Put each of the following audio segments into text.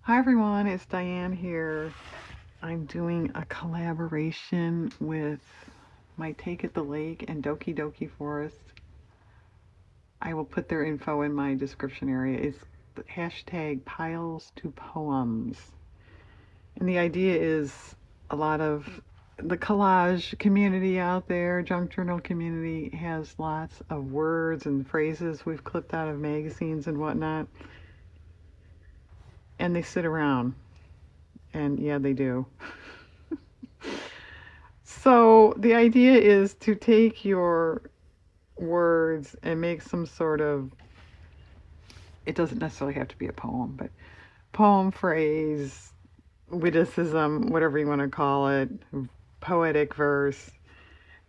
Hi everyone, it's Diane here. I'm doing a collaboration with My Take at the Lake and Doki Doki Forest. I will put their info in my description area. It's the hashtag piles to poems. And the idea is a lot of the collage community out there, junk journal community, has lots of words and phrases we've clipped out of magazines and whatnot. And they sit around. And yeah, they do. So the idea is to take your words and make some sort of, it doesn't necessarily have to be a poem, but poem, phrase, witticism, whatever you want to call it, poetic verse,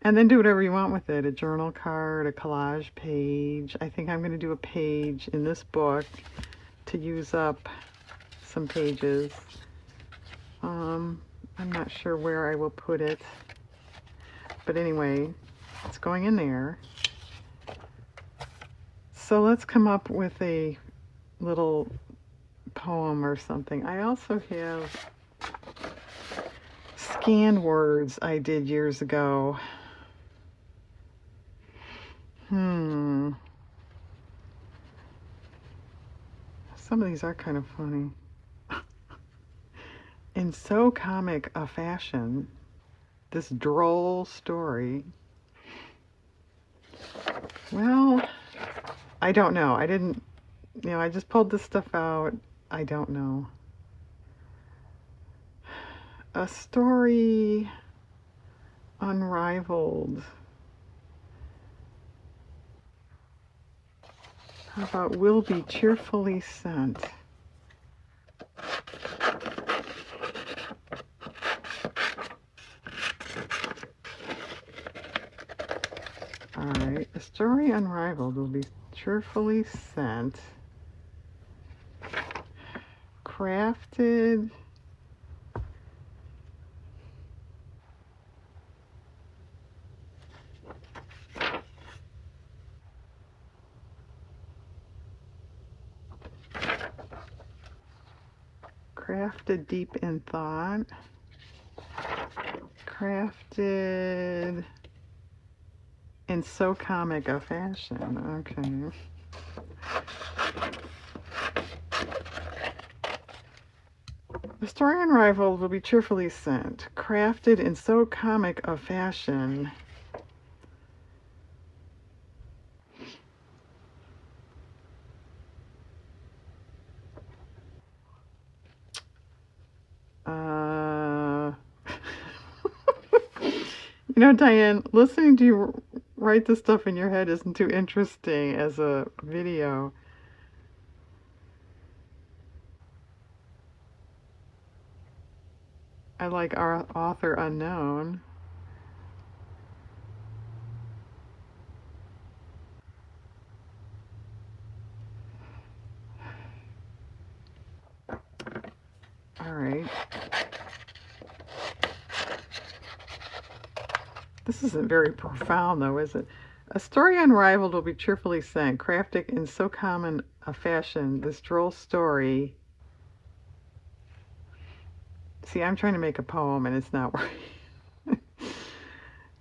and then do whatever you want with it. A journal card, a collage page. I think I'm going to do a page in this book to use up some pages. I'm not sure where I will put it, but anyway, it's going in there. So let's come up with a little poem or something. I also have scanned words I did years ago. Hmm. Some of these are kind of funny. In so comic a fashion, this droll story. Well, I don't know. I didn't, I just pulled this stuff out. I don't know. A story unrivaled. How about will be cheerfully sent? All right, a story unrivaled will be cheerfully sent, crafted, crafted deep in thought, crafted in so comic a fashion. Okay. The story unrivaled will be cheerfully sent, crafted in so comic a fashion. Uh, Diane, listening to you write this stuff in your head isn't too interesting as a video. I like our author unknown. All right. This isn't very profound, though, is it? A story unrivaled will be cheerfully sent, crafted in so common a fashion. This droll story. See, I'm trying to make a poem and it's not working.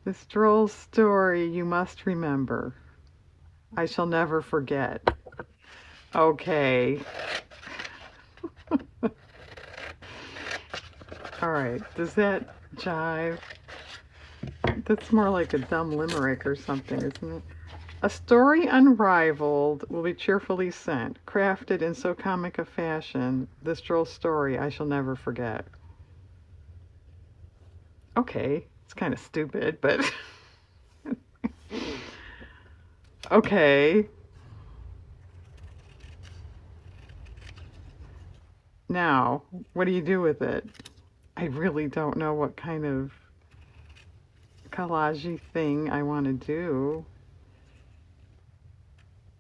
This droll story you must remember. I shall never forget. Okay. All right. Does that jive? That's more like a dumb limerick or something, isn't it? A story unrivaled will be cheerfully sent, crafted in so comic a fashion, this droll story I shall never forget. Okay, it's kind of stupid, but okay. Now, what do you do with it? I really don't know what kind of collage thing I want to do.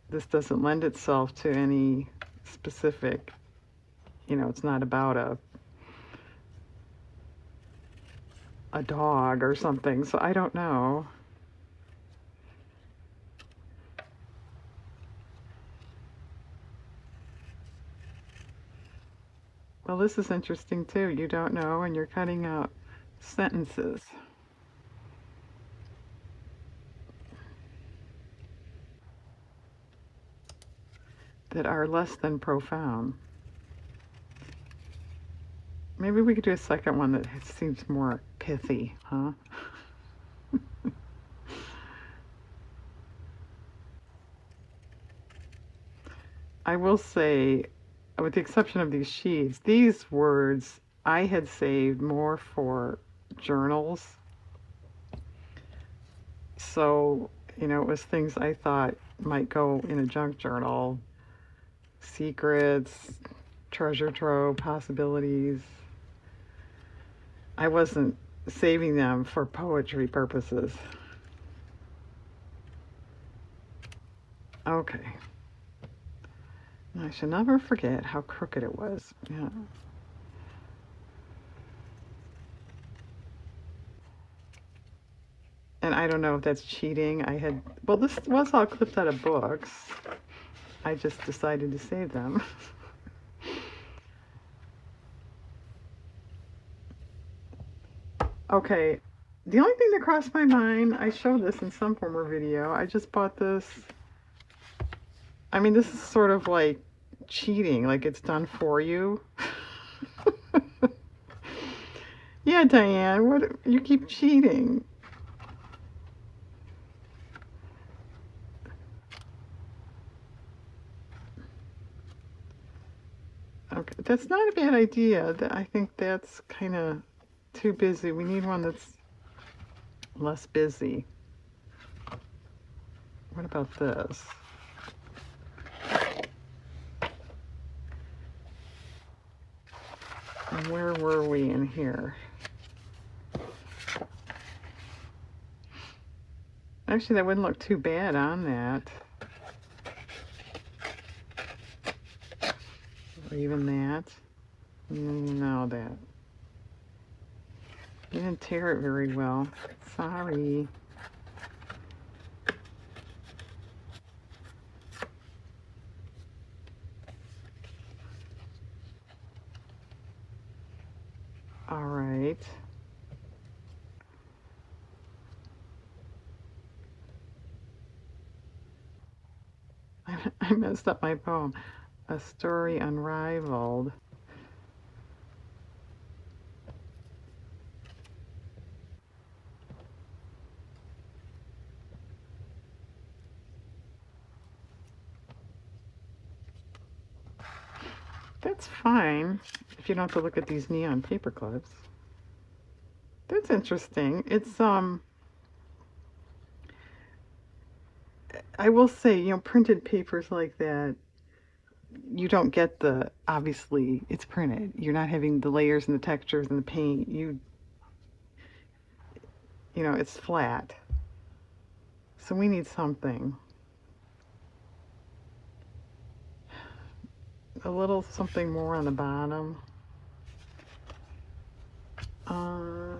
This doesn't lend itself to any specific, it's not about a dog or something, so I don't know. Well, this is interesting too. You don't know, and you're cutting out sentences that are less than profound. Maybe we could do a second one that seems more pithy, huh? I will say, with the exception of these sheets, these words I had saved more for journals. So, you know, it was things I thought might go in a junk journal, secrets, treasure trove, possibilities. I wasn't saving them for poetry purposes. Okay. I should never forget how crooked it was. Yeah. And I don't know if that's cheating. Well, this was all clipped out of books. I just decided to save them. Okay. The only thing that crossed my mind, I showed this in some former video. I just bought this. I mean, this is sort of like cheating, like it's done for you. Yeah, Diane, what you keep cheating. Okay, that's not a bad idea. I think that's kind of too busy. We need one that's less busy. What about this? And where were we in here? Actually, that wouldn't look too bad on that. Or even that. No, that. You didn't tear it very well. Sorry. All right. I messed up my poem. A story unrivaled. That's fine if you don't have to look at these neon paper clips. That's interesting. It's I will say, you know, printed papers like that, you don't get obviously it's printed. You're not having the layers and the textures and the paint. You know, it's flat. So we need something. A little something more on the bottom. Uh,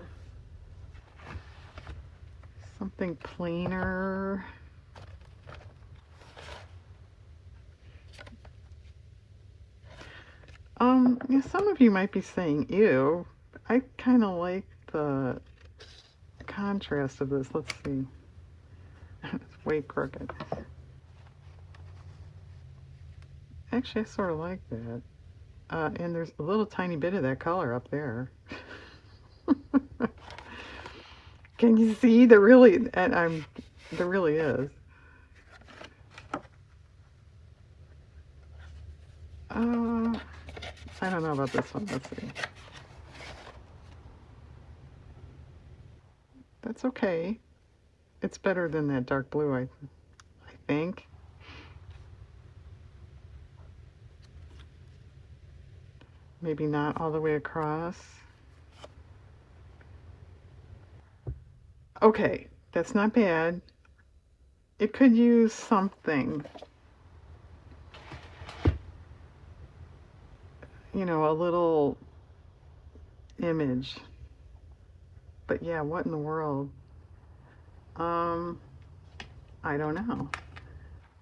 Something plainer. Yeah, some of you might be saying, ew. I kind of like the contrast of this. Let's see. It's way crooked. Actually, I sort of like that. And there's a little tiny bit of that color up there. Can you see? There really is. I don't know about this one. Let's see. That's okay. It's better than that dark blue, I think. Maybe not all the way across. Okay, that's not bad. It could use something. You know, a little image. But yeah, what in the world? I don't know.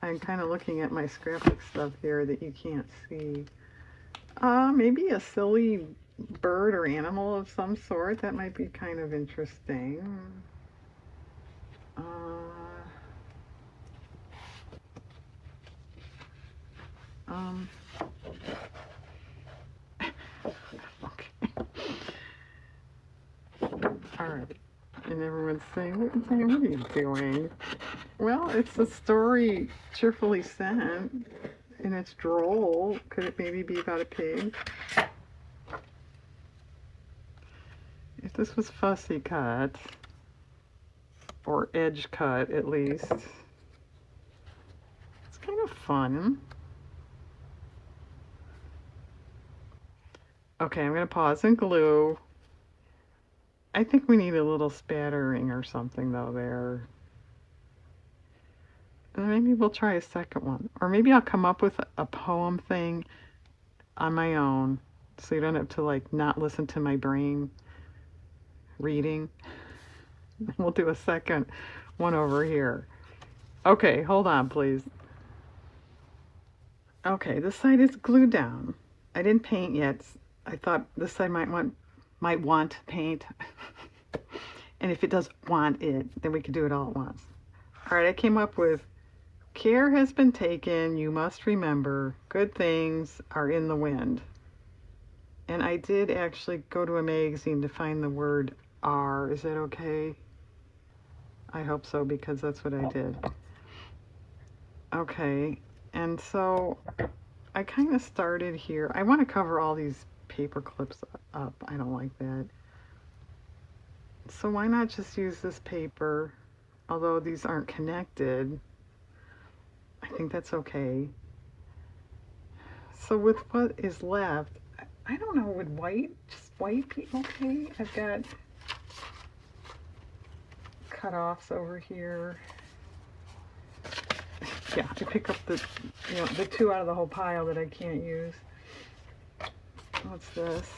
I'm kind of looking at my scrapbook stuff here that you can't see. Maybe a silly bird or animal of some sort. That might be kind of interesting. Uh, um, okay. All right. And everyone's saying, what are you doing? Well, it's a story cheerfully sent, and it's droll. Could it maybe be about a pig? If this was fussy cut, or edge cut at least, it's kind of fun. Okay, I'm going to pause and glue. I think we need a little spattering or something though there. And maybe we'll try a second one. Or maybe I'll come up with a poem thing on my own so you don't have to like not listen to my brain reading. We'll do a second one over here. Okay, hold on please. Okay, this side is glued down. I didn't paint yet. I thought this side might want paint. And if it does want it, then we could do it all at once. All right, I came up with care has been taken, you must remember, good things are in the wind. And I did actually go to a magazine to find the word are. Is that okay? I hope so because that's what I did. Okay, and so I kind of started here. I want to cover all these paper clips up. I don't like that. So why not just use this paper? Although these aren't connected, I think that's okay. So with what is left, I don't know, would just white be okay? I've got cutoffs over here. Yeah, I pick up the two out of the whole pile that I can't use. What's this?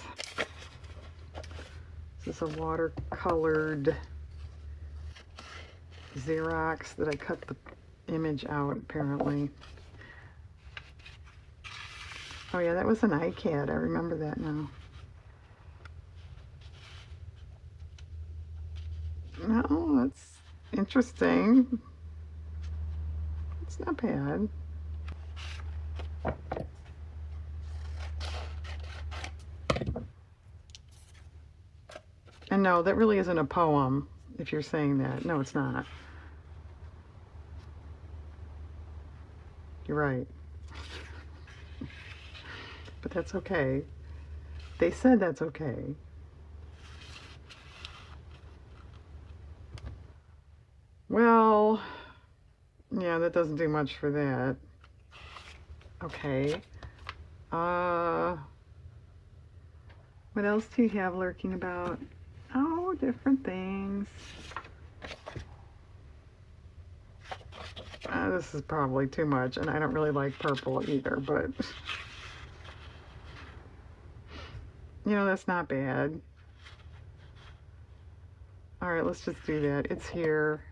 This is a watercolored Xerox that I cut the image out apparently. Oh yeah, that was an iCAD. I remember that now. No, that's interesting. It's not bad. And no, that really isn't a poem, if you're saying that. No, it's not. You're right. But that's okay. They said that's okay. Well, yeah, that doesn't do much for that. Okay. What else do you have lurking about? Oh, different things. This is probably too much, and I don't really like purple either, but that's not bad. All right, let's just do that. It's here.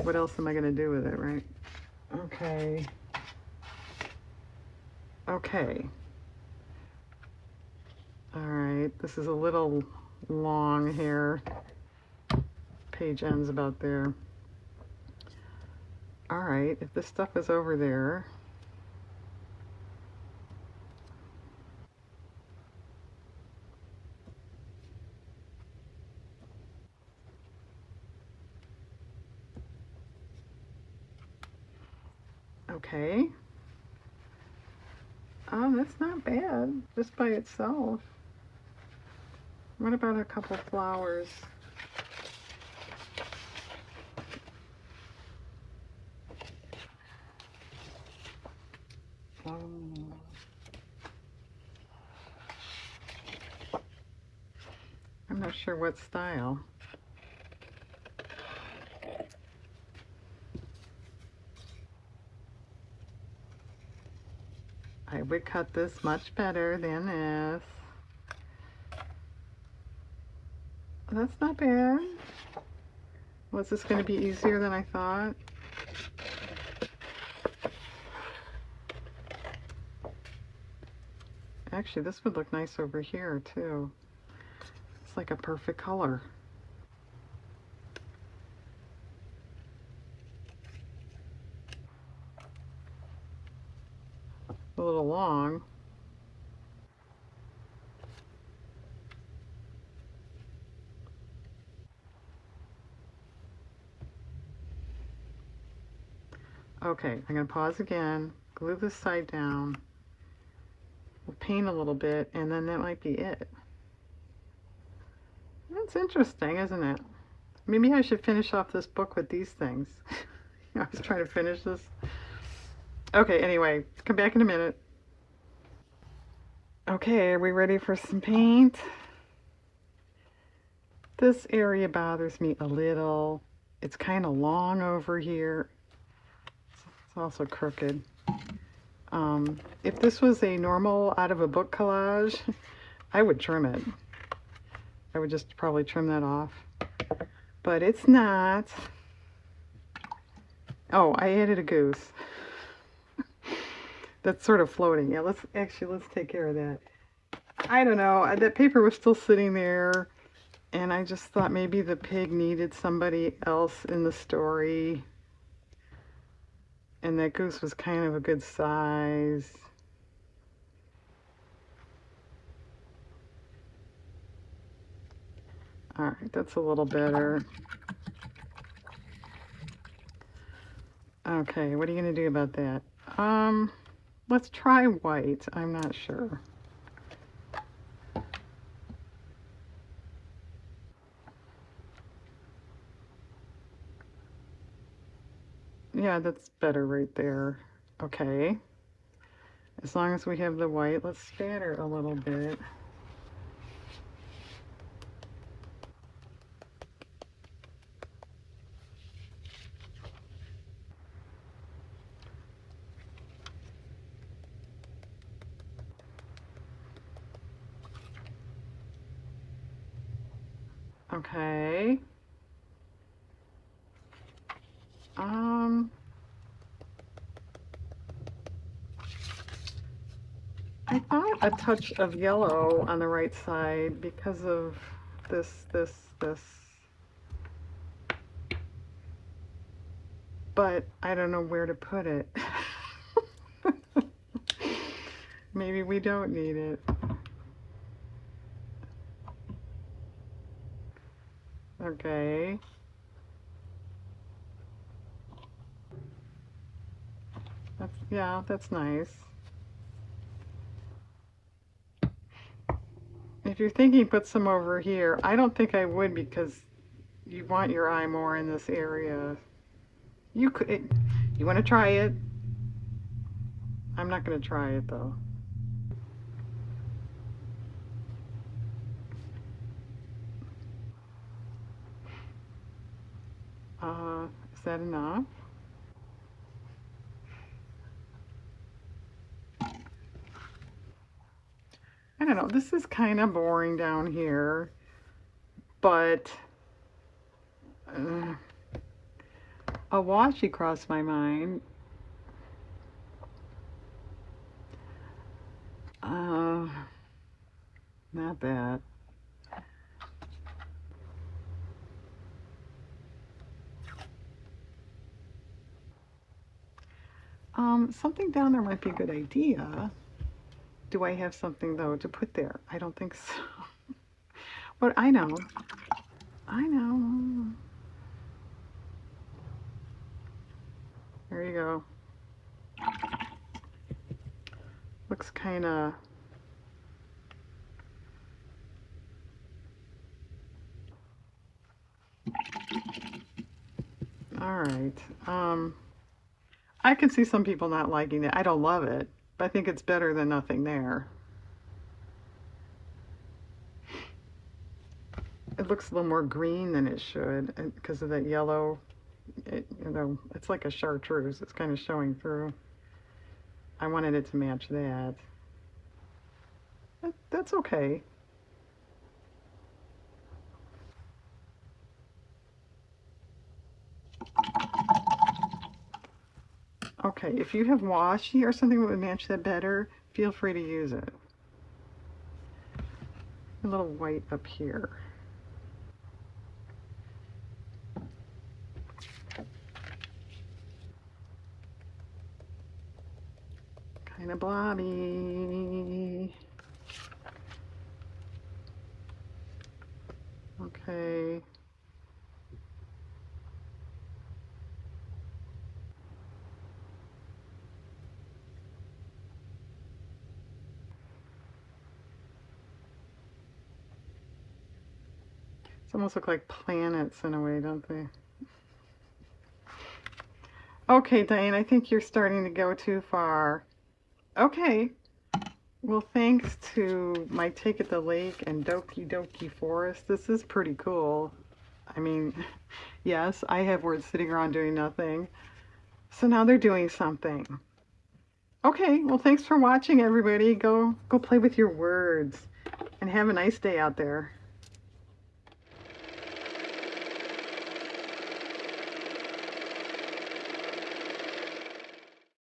What else am I going to do with it, right? Okay. Okay. All right, this is a little long here. Page ends about there. All right, if this stuff is over there, okay. Oh, that's not bad, just by itself. What about a couple flowers? I'm not sure what style. I would cut this much better than this. That's not bad. Was this going to be easier than I thought? Actually, this would look nice over here too. It's like a perfect color. A little long. Okay, I'm going to pause again, glue this side down, we'll paint a little bit, and then that might be it. That's interesting, isn't it? Maybe I should finish off this book with these things. I was trying to finish this. Okay, anyway, come back in a minute. Okay, are we ready for some paint? This area bothers me a little. It's kind of long over here. It's also crooked. If this was a normal out of a book collage, I would trim it. I would just probably trim that off. But it's not. Oh, I added a goose. That's sort of floating. Yeah, let's take care of that. I don't know. That paper was still sitting there, and I just thought maybe the pig needed somebody else in the story. And that goose was kind of a good size. All right, that's a little better. Okay, what are you going to do about that? Let's try white. I'm not sure. Yeah, that's better right there. Okay. As long as we have the white, let's scatter a little bit. Okay. I thought a touch of yellow on the right side because of this. But I don't know where to put it. Maybe we don't need it. Okay. Yeah, that's nice. If you're thinking put some over here, I don't think I would because you want your eye more in this area. You could, you want to try it? I'm not going to try it though. Is that enough? I don't know. This is kind of boring down here, but a washi crossed my mind. Uh, Not that. Something down there might be a good idea. Do I have something though to put there? I don't think so. But I know. I know. There you go. Looks kind of. All right. I can see some people not liking it. I don't love it, but I think it's better than nothing there. It looks a little more green than it should because of that yellow. It's like a chartreuse. It's kind of showing through. I wanted it to match that. That's okay. Okay, if you have washi or something that would match that better, feel free to use it. A little white up here. Kind of blobby. Okay. It's almost look like planets in a way, don't they? Okay, Diane, I think you're starting to go too far. Okay. Well, thanks to my Take at the Lake and Doki Doki Forest, this is pretty cool. I mean, yes, I have words sitting around doing nothing. So now they're doing something. Okay, well, thanks for watching, everybody. Go play with your words and have a nice day out there.